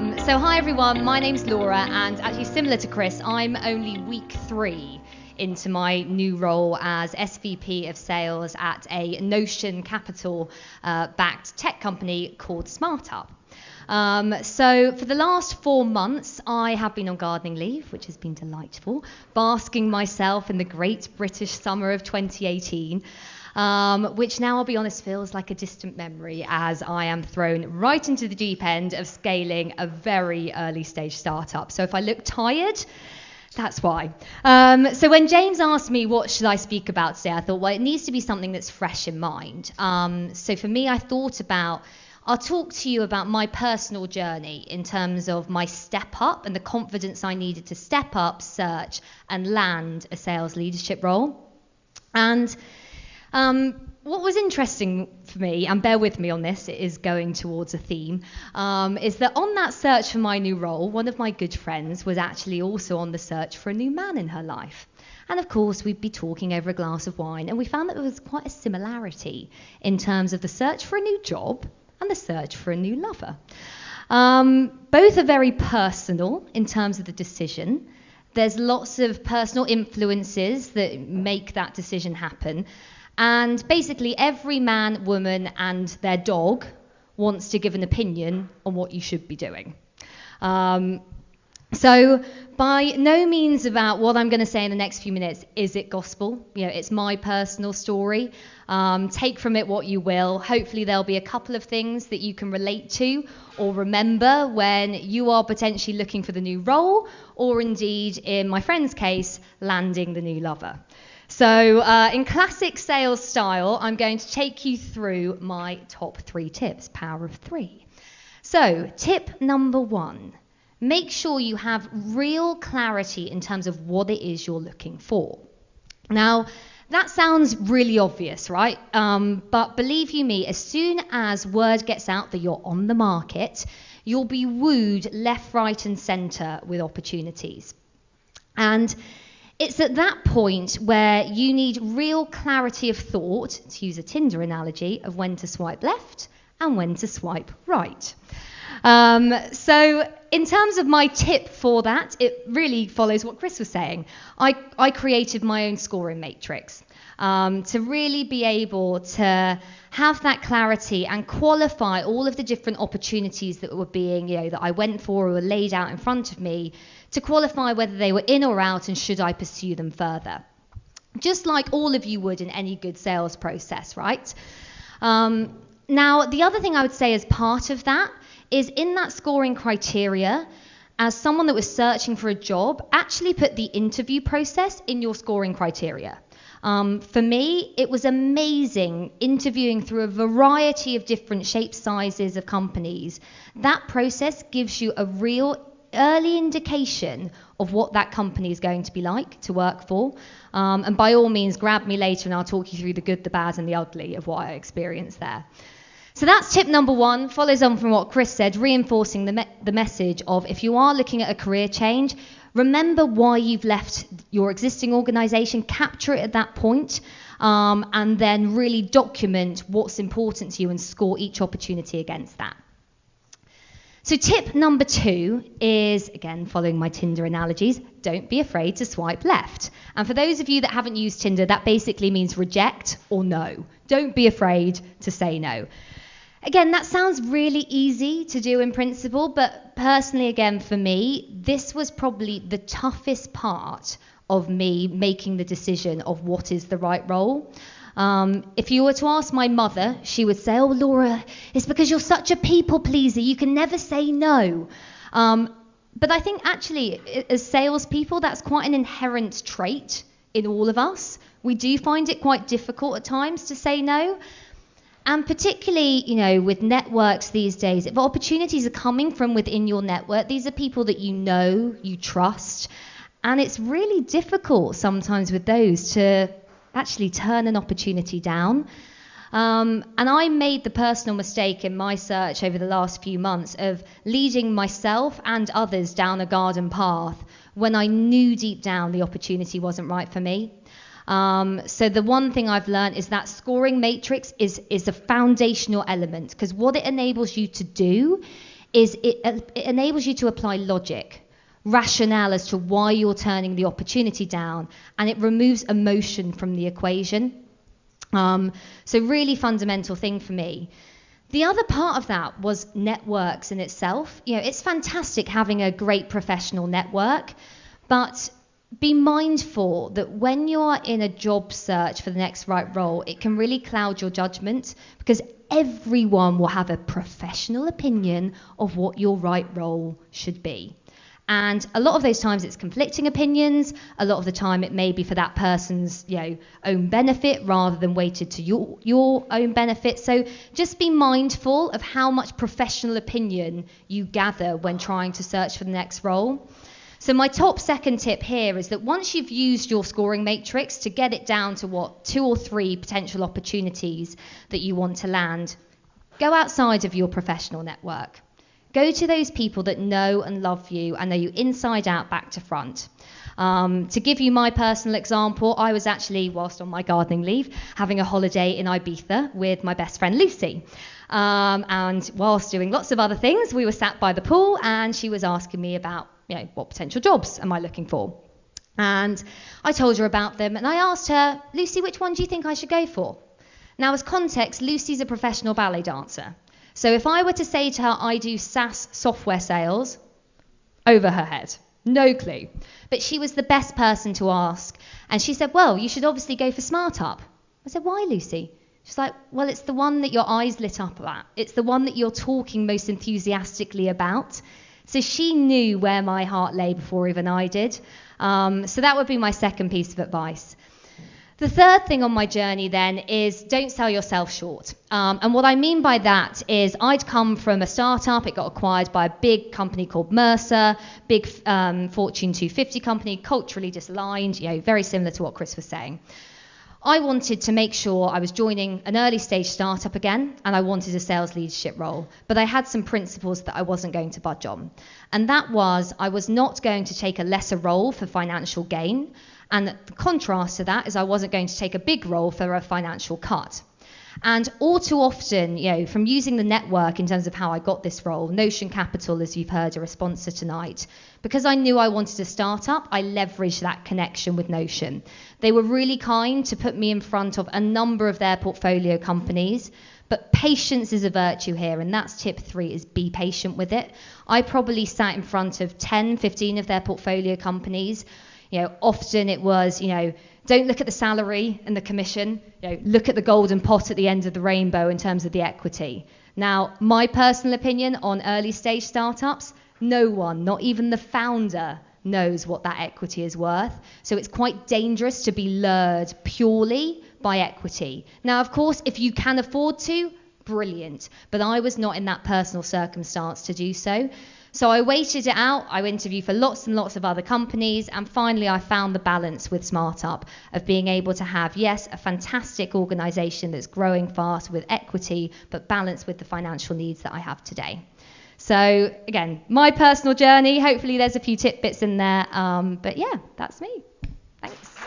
So hi everyone, my name's Laura, and actually similar to Chris, I'm only week 3 into my new role as SVP of Sales at a Notion Capital backed tech company called Smartup. So for the last 4 months, I have been on gardening leave, which has been delightful, basking myself in the great British summer of 2018. Which now, I'll be honest, feels like a distant memory as I am thrown right into the deep end of scaling a very early stage startup. So if I look tired, that's why. So when James asked me what should I speak about today, I thought, well, it needs to be something that's fresh in mind. So for me, I thought about, I'll talk to you about my personal journey in terms of my step up and the confidence I needed to step up, search and land a sales leadership role. And what was interesting for me, and bear with me on this, it is going towards a theme, is that on that search for my new role, one of my good friends was actually also on the search for a new man in her life. And of course, we'd be talking over a glass of wine, and we found that there was quite a similarity in terms of the search for a new job and the search for a new lover. Both are very personal in terms of the decision. There's lots of personal influences that make that decision happen. And basically every man, woman and their dog wants to give an opinion on what you should be doing. So by no means about what I'm going to say in the next few minutes is it gospel. You know, it's my personal story. Take from it what you will. Hopefully there'll be a couple of things that you can relate to or remember when you are potentially looking for the new role, or indeed, in my friend's case, landing the new lover. So in classic sales style, I'm going to take you through my top 3 tips, power of 3. So tip number 1, make sure you have real clarity in terms of what it is you're looking for. Now, that sounds really obvious, right? But believe you me, as soon as word gets out that you're on the market, you'll be wooed left, right and center with opportunities. And it's at that point where you need real clarity of thought, to use a Tinder analogy, of when to swipe left and when to swipe right. So in terms of my tip for that, it really follows what Chris was saying. I created my own scoring matrix to really be able to have that clarity and qualify all of the different opportunities that were being, that I went for or were laid out in front of me, to qualify whether they were in or out and should I pursue them further. Just like all of you would in any good sales process, right? Now, the other thing I would say as part of that is in that scoring criteria, as someone that was searching for a job, actually put the interview process in your scoring criteria. For me, it was amazing interviewing through a variety of different shapes, sizes of companies. That process gives you a real early indication of what that company is going to be like to work for. And by all means, grab me later and I'll talk you through the good, the bad and the ugly of what I experienced there. So that's tip number 1, follows on from what Chris said, reinforcing the message of if you are looking at a career change, remember why you've left your existing organization, capture it at that point, and then really document what's important to you and score each opportunity against that. So tip number 2 is, again, following my Tinder analogies, don't be afraid to swipe left. And for those of you that haven't used Tinder, that basically means reject or no. Don't be afraid to say no. Again, that sounds really easy to do in principle, but personally, again, for me, this was probably the toughest part of me making the decision of what is the right role. If you were to ask my mother, she would say, oh, Laura, it's because you're such a people pleaser. You can never say no. But I think actually, as salespeople, that's quite an inherent trait in all of us. We do find it quite difficult at times to say no. And particularly, with networks these days, if opportunities are coming from within your network, these are people that you know, you trust. And it's really difficult sometimes with those to actually turn an opportunity down. And I made the personal mistake in my search over the last few months of leading myself and others down a garden path when I knew deep down the opportunity wasn't right for me. So the one thing I've learned is that scoring matrix is a foundational element, because what it enables you to do is it enables you to apply logic, rationale as to why you're turning the opportunity down, and it removes emotion from the equation. So really fundamental thing for me. The other part of that was networks in itself. You know, it's fantastic having a great professional network, but be mindful that when you are in a job search for the next right role, it can really cloud your judgment, because everyone will have a professional opinion of what your right role should be. And a lot of those times it's conflicting opinions. A lot of the time it may be for that person's, own benefit rather than weighted to your own benefit. So just be mindful of how much professional opinion you gather when trying to search for the next role. So my top second tip here is that once you've used your scoring matrix to get it down to 2 or 3 potential opportunities that you want to land, go outside of your professional network. Go to those people that know and love you and know you inside out, back to front. To give you my personal example, I was actually, whilst on my gardening leave, having a holiday in Ibiza with my best friend Lucy. And whilst doing lots of other things, we were sat by the pool and she was asking me about, what potential jobs am I looking for? And I told her about them and I asked her, Lucy, which one do you think I should go for? Now, as context, Lucy's a professional ballet dancer. So if I were to say to her, I do SaaS software sales, over her head, no clue. But she was the best person to ask. And she said, well, you should obviously go for Smartup. I said, why, Lucy? She's like, well, it's the one that your eyes lit up at. It's the one that you're talking most enthusiastically about. So she knew where my heart lay before even I did. So that would be my second piece of advice. The third thing on my journey then is don't sell yourself short. And what I mean by that is I'd come from a startup. It got acquired by a big company called Mercer, big Fortune 250 company, culturally disaligned, very similar to what Chris was saying. I wanted to make sure I was joining an early stage startup again, and I wanted a sales leadership role. But I had some principles that I wasn't going to budge on. And that was I was not going to take a lesser role for financial gain. And the contrast to that is I wasn't going to take a big role for a financial cut. And all too often, from using the network in terms of how I got this role, Notion Capital, as you've heard, are a sponsor tonight, because I knew I wanted to start up, I leveraged that connection with Notion. They were really kind to put me in front of a number of their portfolio companies, but patience is a virtue here, and that's tip 3, is be patient with it. I probably sat in front of 10, 15 of their portfolio companies. Often it was, don't look at the salary and the commission, look at the golden pot at the end of the rainbow in terms of the equity. Now, my personal opinion on early stage startups, no one, not even the founder, knows what that equity is worth. So it's quite dangerous to be lured purely by equity. Now, of course, if you can afford to, brilliant. But I was not in that personal circumstance to do so. So I waited it out. I interviewed for lots and lots of other companies. And finally, I found the balance with Smartup of being able to have, yes, a fantastic organization that's growing fast with equity, but balanced with the financial needs that I have today. So again, my personal journey, hopefully there's a few tidbits in there. But yeah, that's me. Thanks.